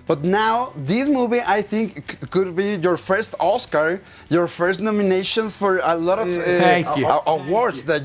But now, this movie, I think, could be your first Oscar, your first nominations for a lot of awards that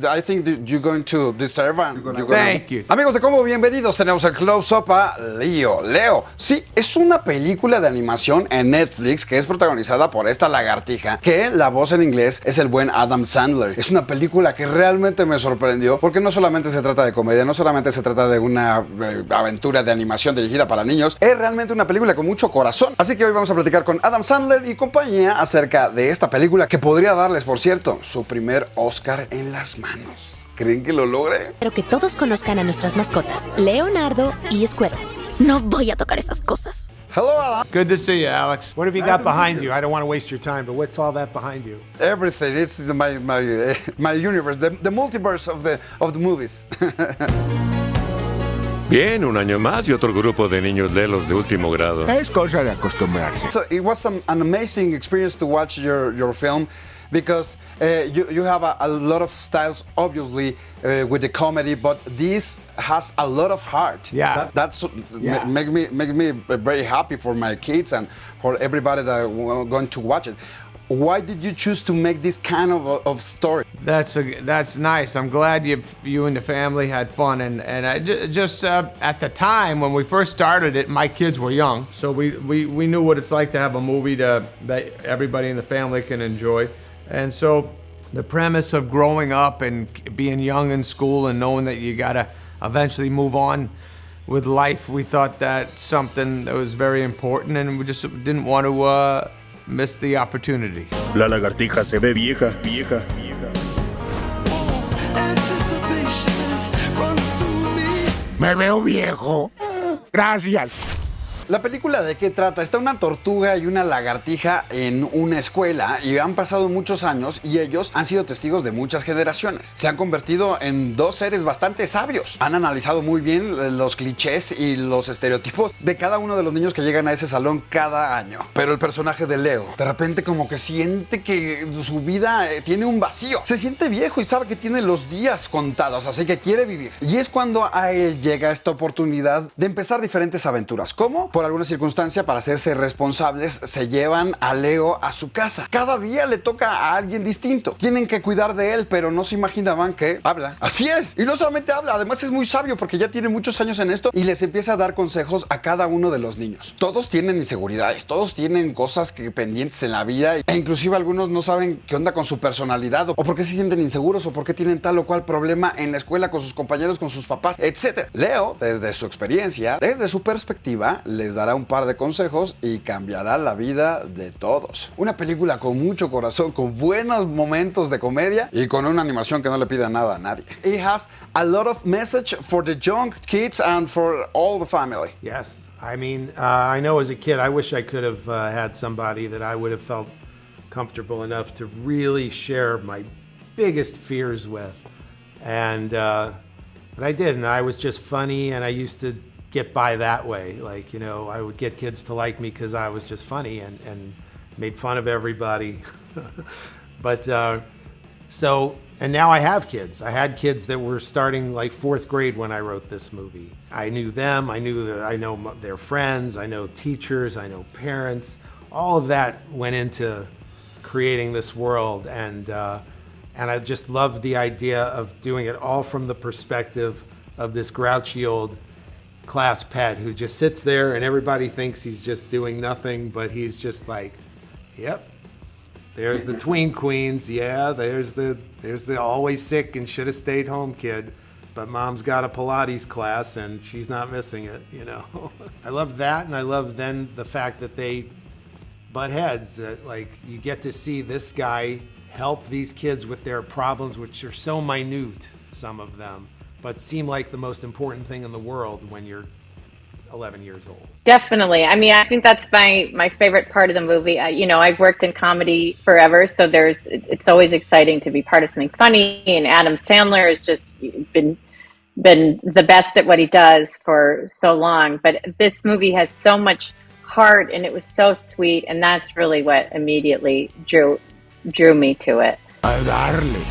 I think that you're going to deserve. Thank you. Amigos de Combo, bienvenidos. Tenemos el close-up a Leo. Sí, es una película de animación en Netflix que es protagonizada por esta lagartija, que la voz en inglés es el buen Adam Sandler. Es una película que realmente me sorprendió porque no solamente se trata de comedia, no solamente se trata de una aventura de animación dirigida para niños, es realmente una película con mucho corazón. Así que hoy vamos a platicar con Adam Sandler y compañía acerca de esta película que podría darles, por cierto, su primer Oscar en las manos. ¿Creen que lo logre? Pero que todos conozcan a nuestras mascotas, Leonardo y Squirrel. No voy a tocar esas cosas. Hello, Adam. Good to see you, Alex. What have you got behind you? I don't want to waste your time, but what's all that behind you? Everything. It's my universe, the multiverse of the movies. Bien, un año más y otro grupo de niños lelos de último grado. Es cosa de acostumbrarse. So it was an amazing experience to watch your film because you have a lot of styles, obviously, with the comedy, but this has a lot of heart. Yeah. That's make me very happy for my kids and for everybody that are going to watch it. Why did you choose to make this kind of story? That's nice. I'm glad you and the family had fun, and I just at the time when we first started it, my kids were young, so we knew what it's like to have a movie that everybody in the family can enjoy, and so the premise of growing up and being young in school and knowing that you gotta eventually move on with life, we thought that's something that was very important, and we just didn't want to miss the opportunity. La lagartija se ve vieja. Me veo viejo. Gracias. La película, ¿de qué trata? Está una tortuga y una lagartija en una escuela y han pasado muchos años y ellos han sido testigos de muchas generaciones. Se han convertido en dos seres bastante sabios. Han analizado muy bien los clichés y los estereotipos de cada uno de los niños que llegan a ese salón cada año. Pero el personaje de Leo, de repente como que siente que su vida tiene un vacío. Se siente viejo y sabe que tiene los días contados, así que quiere vivir. Y es cuando a él llega esta oportunidad de empezar diferentes aventuras. ¿Cómo? Por alguna circunstancia, para hacerse responsables, se llevan a Leo a su casa. Cada día le toca a alguien distinto. Tienen que cuidar de él, pero no se imaginaban que habla. Así es. Y no solamente habla, además es muy sabio porque ya tiene muchos años en esto y les empieza a dar consejos a cada uno de los niños. Todos tienen inseguridades, todos tienen cosas que pendientes en la vida e inclusive algunos no saben qué onda con su personalidad o por qué se sienten inseguros o por qué tienen tal o cual problema en la escuela con sus compañeros, con sus papás, etc. Leo, desde su experiencia, desde su perspectiva, les dará un par de consejos y cambiará la vida de todos. Una película con mucho corazón, con buenos momentos de comedia y con una animación que no le pida nada a nadie. It has a lot of message for the young kids and for all the family. Yes. I mean, I know as a kid, I wish I could have had somebody that I would have felt comfortable enough to really share my biggest fears with. And, but I didn't. I was just funny and I used to get by that way. Like, you know, I would get kids to like me because I was just funny and made fun of everybody. But and now I have kids. I had kids that were starting like 4th grade when I wrote this movie. I knew them, I know their friends, I know teachers, I know parents. All of that went into creating this world, and I just love the idea of doing it all from the perspective of this grouchy old class pet who just sits there and everybody thinks he's just doing nothing, but he's just like, yep, there's the tween queens, yeah, there's the always sick and should have stayed home kid, but mom's got a Pilates class and she's not missing it, you know. I love that, and I love then the fact that they butt heads, that like you get to see this guy help these kids with their problems, which are so minute, some of them, but seem like the most important thing in the world when you're 11 years old. Definitely. I mean, I think that's my favorite part of the movie. You know, I've worked in comedy forever, so it's always exciting to be part of something funny. And Adam Sandler has just been the best at what he does for so long. But this movie has so much heart, and it was so sweet, and that's really what immediately drew me to it. A darle.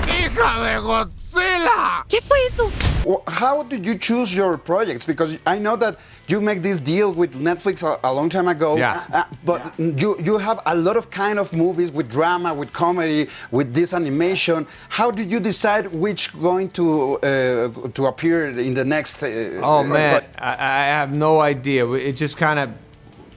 ¡Hija de Godzilla! ¿Qué fue eso? How did you choose your projects? Because I know that you make this deal with Netflix a long time ago. Yeah. But you have a lot of kind of movies with drama, with comedy, with this animation. How did you decide which going to appear in the next? Oh man, I have no idea. It just kind of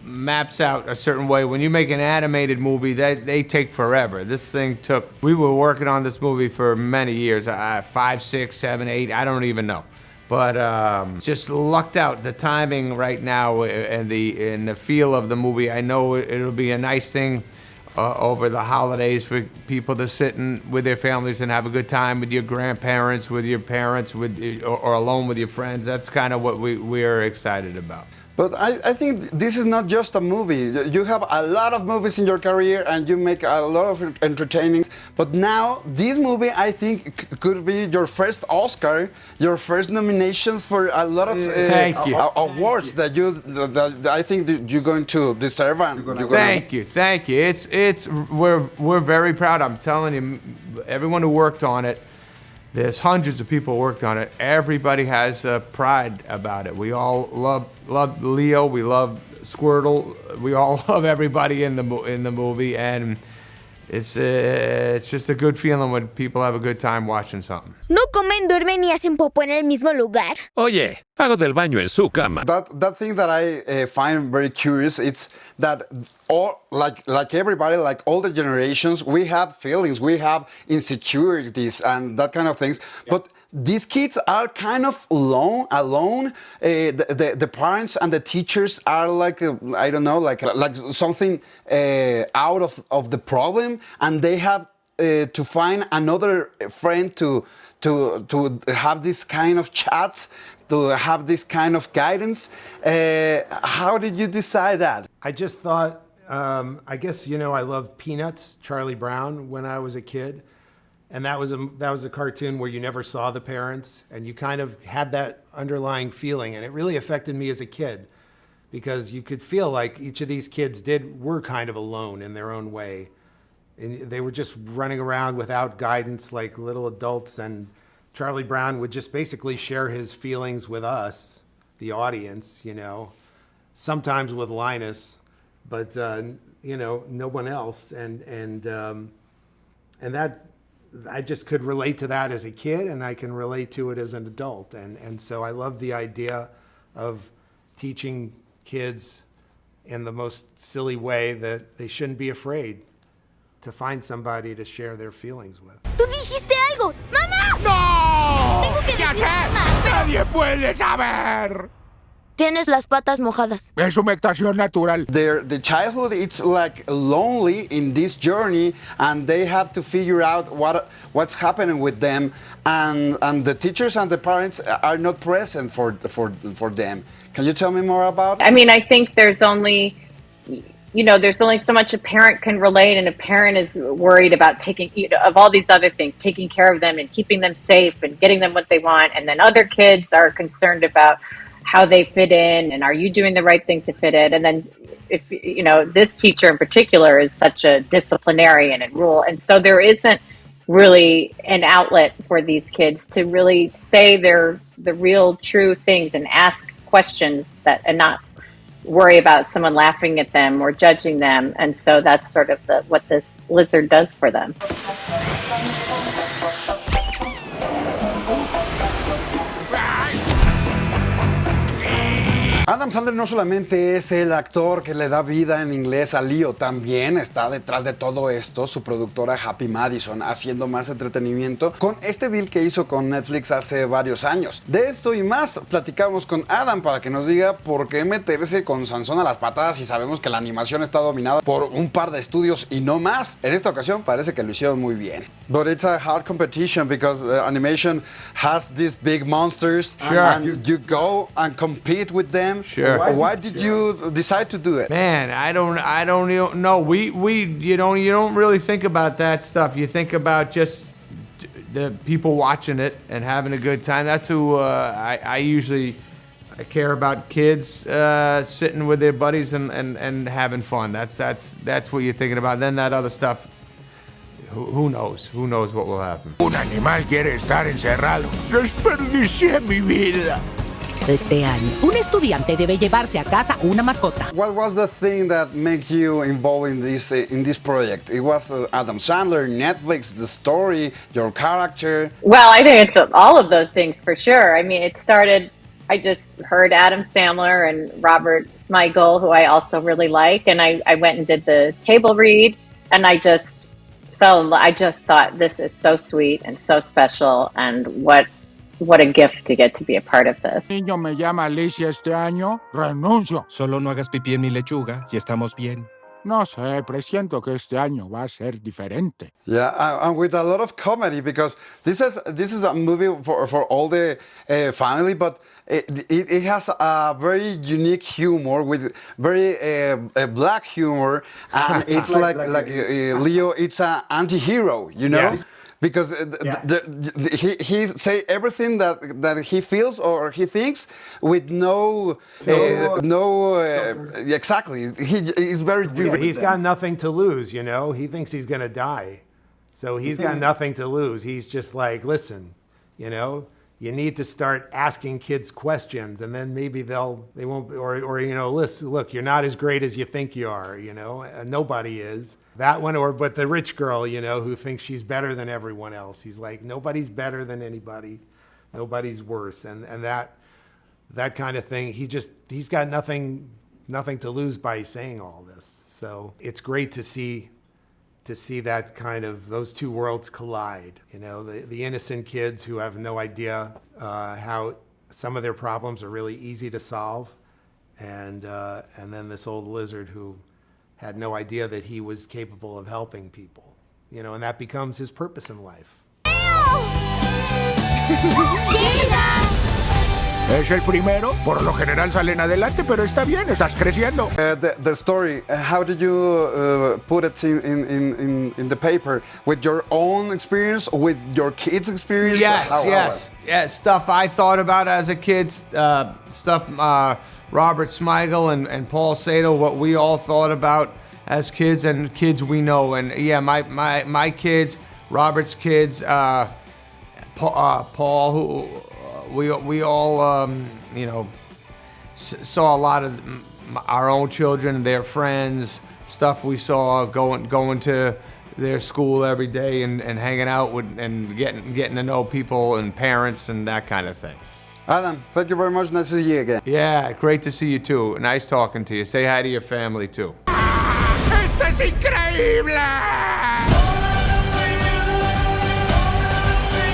maps out a certain way. When you make an animated movie, they take forever. This thing took. We were working on this movie for many years, 5, 6, 7, 8. I don't even know. But just lucked out the timing right now and the feel of the movie. I know it'll be a nice thing over the holidays for people to sit with their families and have a good time with your grandparents, with your parents, or alone with your friends. That's kind of what we are excited about. But I think this is not just a movie. You have a lot of movies in your career and you make a lot of entertainings. But now, this movie, I think, could be your first Oscar, your first nominations for a lot of awards that I think that you're going to deserve. Thank you. We're very proud. I'm telling you, everyone who worked on it, there's hundreds of people who worked on it. Everybody has pride about it. We all love Leo. We love Squirtle. We all love everybody in the movie, and it's just a good feeling when people have a good time watching something. ¿No comen, duermen y hacen popó en el mismo lugar? Oye, hago del baño en su cama. That thing that I find very curious, it's that all like everybody, like all the generations, we have feelings, we have insecurities and that kind of things. Yeah. But these kids are kind of alone. The parents and the teachers are like I don't know, like something out of the problem, and they have to find another friend to have this kind of chats, to have this kind of guidance. How did you decide that? I just thought, I guess, I loved Peanuts, Charlie Brown, when I was a kid. And that was a cartoon where you never saw the parents, and you kind of had that underlying feeling. And it really affected me as a kid, because you could feel like each of these kids were kind of alone in their own way. And they were just running around without guidance like little adults, and Charlie Brown would just basically share his feelings with us, the audience, sometimes with Linus, but no one else. And that I just could relate to that as a kid, and I can relate to it as an adult. And so I love the idea of teaching kids in the most silly way that they shouldn't be afraid to find somebody to share their feelings with. ¡Tú dijiste algo! ¡Mamá! ¡No! Tengo que ¡Ya decir sé! mamá, pero... ¡Nadie puede saber! Tienes las patas mojadas. Es humectación natural. The childhood, it's like lonely in this journey, and they have to figure out what's happening with them, and the teachers and the parents are not present for them. Can you tell me more about it? I mean, I think there's only so much a parent can relate, and a parent is worried about taking, of all these other things, taking care of them and keeping them safe and getting them what they want. And then other kids are concerned about how they fit in, and are you doing the right things to fit in? And then if, this teacher in particular is such a disciplinarian and rule. And so there isn't really an outlet for these kids to really say the real true things and ask questions and not worry about someone laughing at them or judging them. And so that's sort of what this lizard does for them. Adam Sandler no solamente es el actor que le da vida en inglés a Leo, también está detrás de todo esto su productora Happy Madison, haciendo más entretenimiento con este deal que hizo con Netflix hace varios años. De esto y más platicamos con Adam para que nos diga por qué meterse con Sansón a las patadas si sabemos que la animación está dominada por un par de estudios y no más. En esta ocasión parece que lo hicieron muy bien. But it's a hard competition because animation has these big monsters, sure, and you go and compete with them. Sure. Why did you decide to do it? Man, I don't even know. You don't really think about that stuff. You think about just the people watching it and having a good time. That's who I care about. Kids sitting with their buddies and having fun. That's what you're thinking about. Then that other stuff who knows? Who knows what will happen? Un animal quiere estar encerrado. Desperdicié mi vida. Este año, un estudiante debe llevarse a casa una mascota. What was the thing that made you involved in this project? It was Adam Sandler, Netflix, the story, your character. Well, I think it's all of those things for sure. I mean, it started, I just heard Adam Sandler and Robert Smigel, who I also really like, and I went and did the table read, and I just thought this is so sweet and so special, and what a gift to get to be a part of this. Niño me llama Alicia este año. Renuncio. Solo no hagas pipí en mi lechuga y estamos bien. No sé, presiento que este año va a ser diferente. Yeah, and with a lot of comedy, because this is a movie for all the family, but it has a very unique humor with very black humor, and it's like Leo, it's an anti-hero, you know? Yes. Because he say everything that he feels or he thinks with exactly. He's very he's got nothing to lose, you know. He thinks he's gonna die, so he's got nothing to lose. He's just like, listen, you know, you need to start asking kids questions, and then maybe they won't, or you know, listen, look, you're not as great as you think you are, you know, nobody is. That one, but the rich girl, you know, who thinks she's better than everyone else. He's like, nobody's better than anybody. Nobody's worse. And that kind of thing. He's got nothing to lose by saying all this. So it's great to see that kind of, those two worlds collide. You know, the innocent kids who have no idea how some of their problems are really easy to solve. And then this old lizard who had no idea that he was capable of helping people, you know, and that becomes his purpose in life. Es el primero, por lo general salen adelante, pero está bien, estás creciendo. The story, how did you put it in the paper? With your own experience, with your kids' experience? Yes. Stuff I thought about as a kid, stuff Robert Smigel and Paul Sato, what we all thought about as kids and kids we know. And yeah, my kids, Robert's kids, Paul, who we all you know, saw a lot of our own children, their friends, stuff we saw going to their school every day and hanging out with and getting to know people and parents and that kind of thing. Adam, thank you very much. Nice to see you again. Yeah, great to see you too. Nice talking to you. Say hi to your family too. ¡Esto es increíble!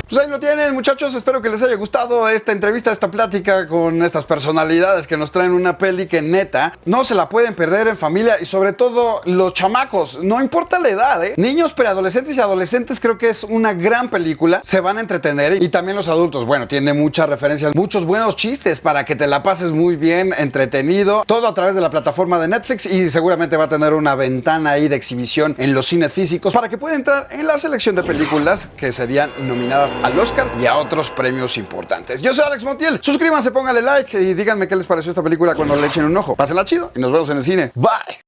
Pues ahí lo tienen, muchachos. Espero que les haya gustado esta entrevista, esta plática con estas personalidades que nos traen una peli que neta no se la pueden perder en familia, y sobre todo los chamacos, no importa la edad, ¿eh? Niños, preadolescentes y adolescentes, creo que es una gran película. Se van a entretener, y también los adultos. Bueno, tiene muchas referencias, muchos buenos chistes para que te la pases muy bien, entretenido. Todo a través de la plataforma de Netflix, y seguramente va a tener una ventana ahí de exhibición en los cines físicos para que pueda entrar en la selección de películas que serían nominadas al Oscar y a otros premios importantes. Yo soy Alex Montiel. Suscríbanse, pónganle like y díganme qué les pareció esta película cuando le echen un ojo. Pásenla chido y nos vemos en el cine. Bye.